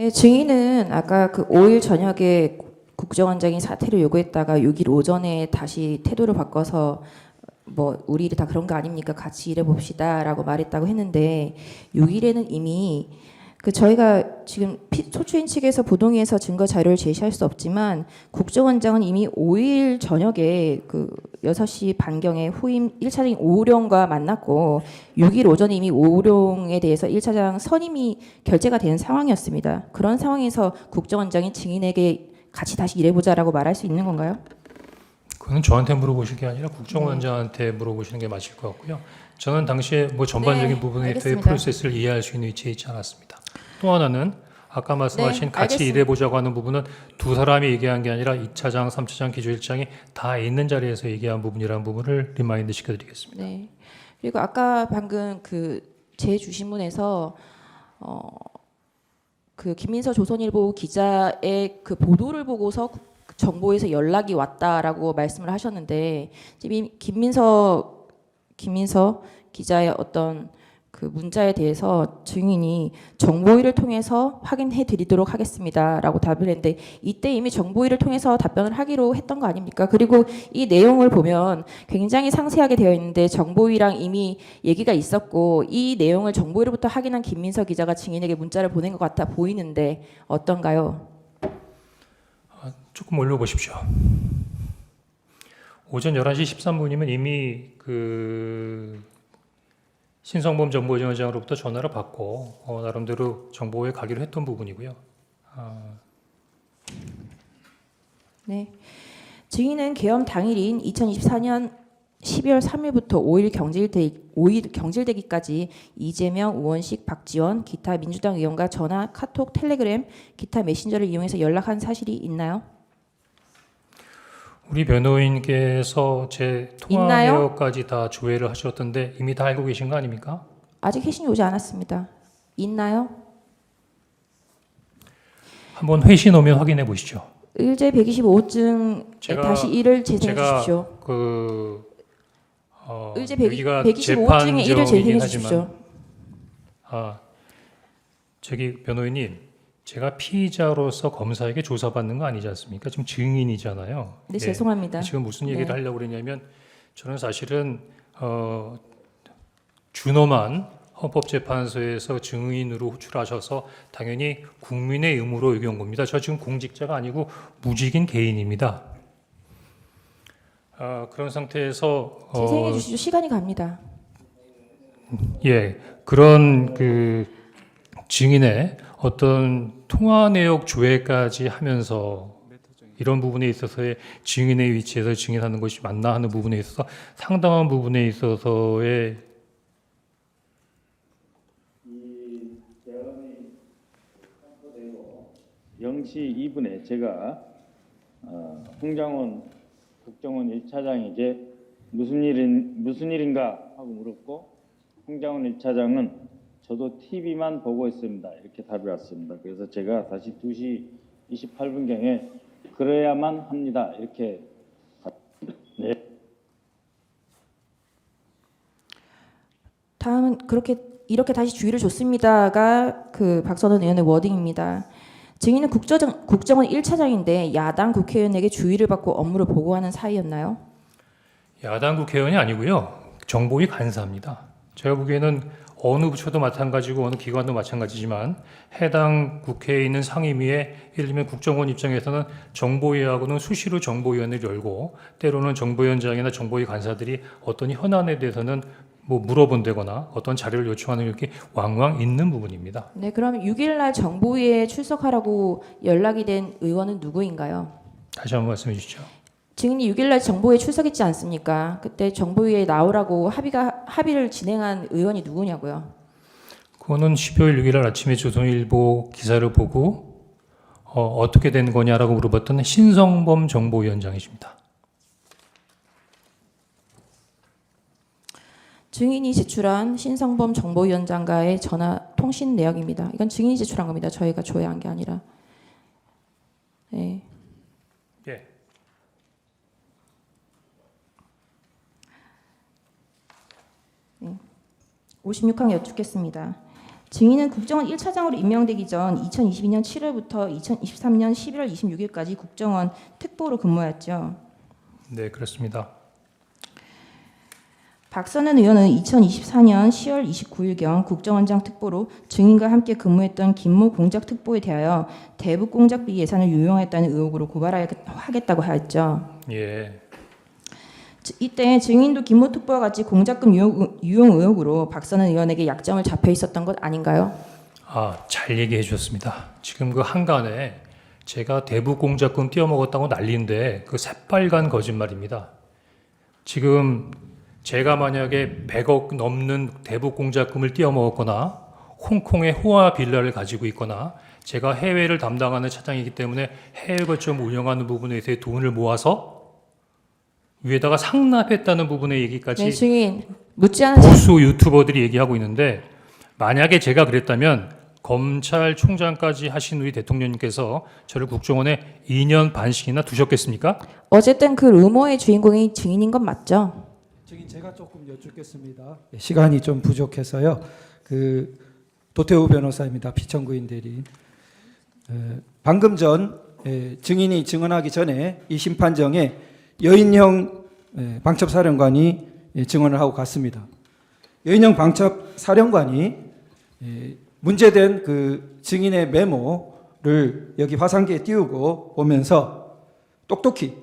네, 증인은 아까 그 5일 저녁에 국정원장이 사퇴를 요구했다가 6일 오전에 다시 태도를 바꿔서 뭐 우리 일이 다 그런 거 아닙니까? 같이 일해봅시다라고 말했다고 했는데 6일에는 이미 그 저희가 지금 소추인 측에서 부동의해서 증거 자료를 제시할 수 없지만 국정원장은 이미 5일 저녁에 그 6시 반경에 후임 1차장인 오우룡과 만났고 6일 오전에 이미 오우룡에 대해서 1차장 선임이 결재가 된 상황이었습니다. 그런 상황에서 국정원장이 증인에게 같이 다시 일해보자라고 말할 수 있는 건가요? 그거는 저한테 물어보실 게 아니라 국정원장한테 물어보시는 게 맞을 것 같고요. 저는 당시에 뭐 전반적인 네, 부분에 대해 알겠습니다. 프로세스를 이해할 수 있는 위치에 있지 않았습니다. 또 하나는 아까 말씀하신 네, 같이 알겠습니다. 일해보자고 하는 부분은 두 사람이 얘기한 게 아니라 2차장, 3차장, 기조일장이 다 있는 자리에서 얘기한 부분이라는 부분을 리마인드 시켜드리겠습니다. 네. 그리고 아까 방금 그 제 주신문에서 그 김민서 조선일보 기자의 그 보도를 보고서 정보에서 연락이 왔다라고 말씀을 하셨는데 지금 이 김민서 기자의 어떤 그 문자에 대해서 증인이 정보위를 통해서 확인해 드리도록 하겠습니다라고 답을 했는데 이때 이미 정보위를 통해서 답변을 하기로 했던 거 아닙니까? 그리고 이 내용을 보면 굉장히 상세하게 되어 있는데 정보위랑 이미 얘기가 있었고 이 내용을 정보위로부터 확인한 김민서 기자가 증인에게 문자를 보낸 것 같아 보이는데 어떤가요? 조금 올려보십시오. 오전 11시 13분이면 이미 그 신성범 정보위원장으로부터 전화를 받고 나름대로 정보에 가기로 했던 부분이고요. 네. 증인은 계엄 당일인 2024년 12월 3일부터 5일 경질되기까지 이재명, 우원식, 박지원, 기타 민주당 의원과 전화, 카톡, 텔레그램, 기타 메신저를 이용해서 연락한 사실이 있나요? 우리 변호인께서 제 통화 있나요? 내역까지 다 조회를 하셨던데 이미 다 알고 계신 거 아닙니까? 아직 회신이 오지 않았습니다. 있나요? 한번 회신 오면 확인해 보시죠. 의제 125호증 제가- 다시 일을 재생해 제가 주십시오. 의제 여기가 125호증의 일을 재생해 재판정이긴 주십시오. 저기 변호인님, 제가 피의자로서 검사에게 조사받는 거 아니지 않습니까? 지금 증인이잖아요. 네, 죄송합니다. 지금 무슨 얘기를 네. 하려고 그러냐면 저는 사실은 준엄한 헌법재판소에서 증인으로 호출하셔서 당연히 국민의 의무로 여겨온 겁니다. 저 지금 공직자가 아니고 무직인 개인입니다. 그런 상태에서 재생해 주시죠. 시간이 갑니다. 그런 그 증인의 어떤 통화 내역 조회까지 하면서 이런 부분에 있어서의 증인의 위치에서 증인하는 것이 맞나 하는 부분에 있어서 상당한 부분에 있어서의 0시 2분에 제가 홍장원 국정원 1차장에게 무슨 일인가 하고 물었고 홍장원 1차장은 저도 TV만 보고 있습니다. 이렇게 답이 왔습니다. 그래서 제가 다시 2시 28분경에 그래야만 합니다. 이렇게 네. 다음은 이렇게 다시 주의를 줬습니다가 그 박선원 의원의 워딩입니다. 증인은 국정원 1차장인데 야당 국회의원에게 주의를 받고 업무를 보고하는 사이였나요? 야당 국회의원이 아니고요. 정보위 간사입니다. 제가 보기에는 어느 부처도 마찬가지고 어느 기관도 마찬가지지만 해당 국회에 있는 상임위에 예를 들면 국정원 입장에서는 정보위하고는 수시로 정보위원회를 열고 때로는 정보위원장이나 정보위 간사들이 어떤 현안에 대해서는 뭐 물어본다거나 어떤 자료를 요청하는 이렇게 왕왕 있는 부분입니다. 네, 그럼 6일 날 정보위에 출석하라고 연락이 된 의원은 누구인가요? 다시 한번 말씀해 주시죠. 증인이 6일 날 정보위에 출석했지 않습니까? 그때 정보위에 나오라고 합의를 진행한 의원이 누구냐고요? 그거는 12월 6일 날 아침에 조선일보 기사를 보고 어떻게 된 거냐라고 물어봤던 신성범 정보위원장이십니다. 증인이 제출한 신성범 정보위원장과의 전화 통신 내역입니다. 이건 증인이 제출한 겁니다. 저희가 조회한 게 아니라. 네. 예. 56항 여쭙겠습니다. 증인은 국정원 1차장으로 임명되기 전 2022년 7월부터 2023년 11월 26일까지 국정원 특보로 근무했죠. 네, 그렇습니다. 박선은 의원은 2024년 10월 29일경 국정원장 특보로 증인과 함께 근무했던 김모 공작특보에 대하여 대북 공작비 예산을 유용했다는 의혹으로 고발하겠다고 하였죠. 예. 이때 증인도 김모 특보와 같이 공작금 유용 의혹으로 박선은 의원에게 약점을 잡혀 있었던 것 아닌가요? 잘 얘기해 주셨습니다. 지금 그 한간에 제가 대북 공작금 띄어먹었다고 난리인데 그 새빨간 거짓말입니다. 지금 제가 만약에 100억 넘는 대북 공작금을 띄어먹었거나 홍콩의 호화 빌라를 가지고 있거나 제가 해외를 담당하는 차장이기 때문에 해외 거점 운영하는 부분에서 돈을 모아서 위에다가 상납했다는 부분의 얘기까지 네, 증인 묻지 않은 보수 유튜버들이 얘기하고 있는데 만약에 제가 그랬다면 검찰총장까지 하신 우리 대통령님께서 저를 국정원에 2년 반씩이나 두셨겠습니까? 어쨌든 그 루머의 주인공이 증인인 건 맞죠? 증인 제가 조금 여쭙겠습니다. 시간이 좀 부족해서요. 그 도태우 변호사입니다. 피청구인 대리인. 방금 전 증인이 증언하기 전에 이 심판정에 여인형 방첩사령관이 증언을 하고 갔습니다. 여인형 방첩사령관이 문제된 그 증인의 메모를 여기 화상기에 띄우고 보면서 똑똑히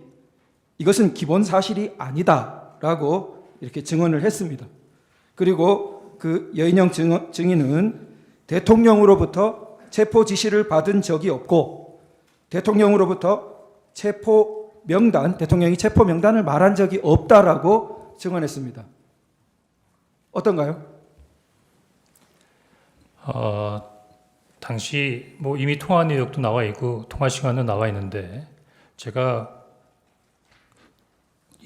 이것은 기본 사실이 아니다라고 이렇게 증언을 했습니다. 그리고 그 여인형 증인은 대통령으로부터 체포 지시를 받은 적이 없고 대통령으로부터 대통령이 체포 명단을 말한 적이 없다라고 증언했습니다. 어떤가요? 당시 뭐 이미 통화 내역도 나와 있고 통화 시간도 나와 있는데 제가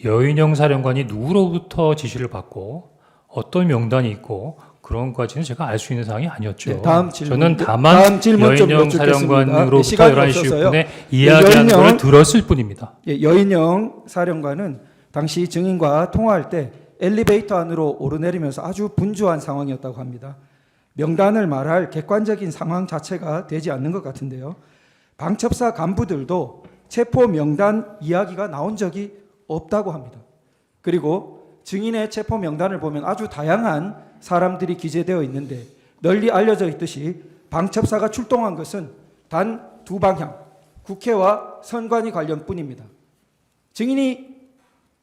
여인영 사령관이 누구로부터 지시를 받고 어떤 명단이 있고 그런 것까지는 제가 알 수 있는 사항이 아니었죠. 네, 다음 질문, 저는 다만 다음 질문 좀 여인영 여쭙겠습니다. 사령관으로부터 시간이 11시 없어서요. 6분에 이야기하는 걸 들었을 뿐입니다. 여인영 사령관은 당시 증인과 통화할 때 엘리베이터 안으로 오르내리면서 아주 분주한 상황이었다고 합니다. 명단을 말할 객관적인 상황 자체가 되지 않는 것 같은데요. 방첩사 간부들도 체포 명단 이야기가 나온 적이 없다고 합니다. 그리고 증인의 체포 명단을 보면 아주 다양한 사람들이 기재되어 있는데 널리 알려져 있듯이 방첩사가 출동한 것은 단 두 방향, 국회와 선관위 관련뿐입니다. 증인이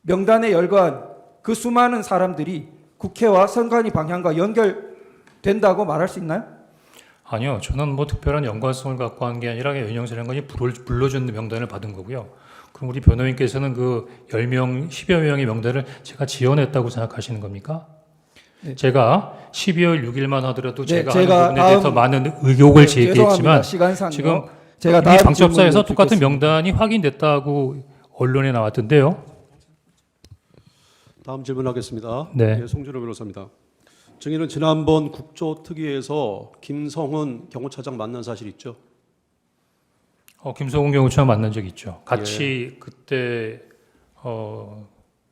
명단에 열거한 그 수많은 사람들이 국회와 선관위 방향과 연결된다고 말할 수 있나요? 아니요. 저는 뭐 특별한 연관성을 갖고 한 게 아니라 여인영 사령관이 불러준 명단을 받은 거고요. 그럼 우리 변호인께서는 그 10명, 10여 명의 명단을 제가 지어냈다고 생각하시는 겁니까? 네. 제가 12월 6일만 하더라도 네, 제가 하는 부분에 대해서 많은 의혹을 제기했지만 지금 제가 이미 방첩사에서 똑같은 명단이 확인됐다고 언론에 나왔던데요. 다음 질문하겠습니다. 네. 송준호 변호사입니다. 증인은 지난번 국조특위에서 김성훈 경호차장 만난 사실 있죠? 김성훈 경호처장 만난 적 있죠. 같이 그때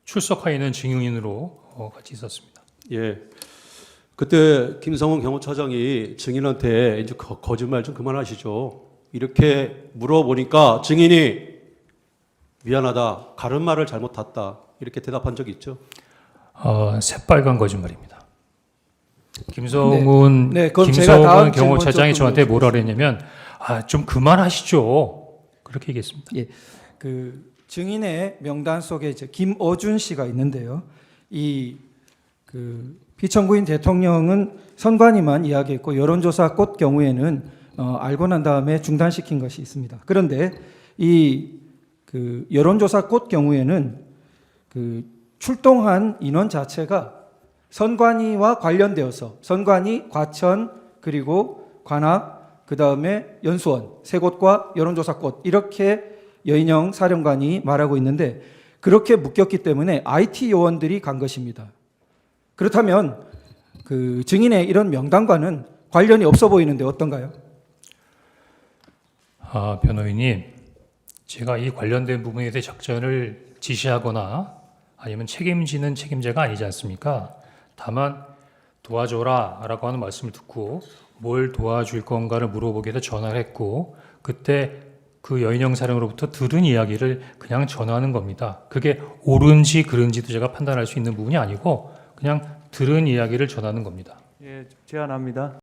출석하 있는 증인으로 같이 있었습니다. 예. 그때 김성훈 경호차장이 증인한테 이제 거짓말 좀 그만하시죠. 이렇게 물어보니까 증인이 미안하다, 가름말을 잘못 탔다 이렇게 대답한 적이 있죠. 새빨간 거짓말입니다. 김성훈 그럼 제가 다음 경호차장이 질문 저한테 조금 뭐라 그랬냐면 좀 그만하시죠. 그렇게 얘기했습니다. 예, 그 증인의 명단 속에 이제 김어준 씨가 있는데요. 이 그 피청구인 대통령은 선관위만 이야기했고 여론조사 꽃 경우에는 알고 난 다음에 중단시킨 것이 있습니다. 그런데 이 그 여론조사 꽃 경우에는 그 출동한 인원 자체가 선관위와 관련되어서 선관위, 과천 그리고 관악 그 다음에 연수원 세 곳과 여론조사 꽃 이렇게 여인영 사령관이 말하고 있는데 그렇게 묶였기 때문에 IT 요원들이 간 것입니다. 그렇다면 그 증인의 이런 명단과는 관련이 없어 보이는데 어떤가요? 변호인님, 제가 이 관련된 부분에 대해 작전을 지시하거나 아니면 책임지는 책임자가 아니지 않습니까? 다만 도와줘라 라고 하는 말씀을 듣고 뭘 도와줄 건가를 물어보기 위해서 전화를 했고 그때 그 여인영 사령으로부터 들은 이야기를 그냥 전하는 겁니다. 그게 옳은지 그른지도 제가 판단할 수 있는 부분이 아니고 그냥 들은 이야기를 전하는 겁니다. 예, 제안합니다.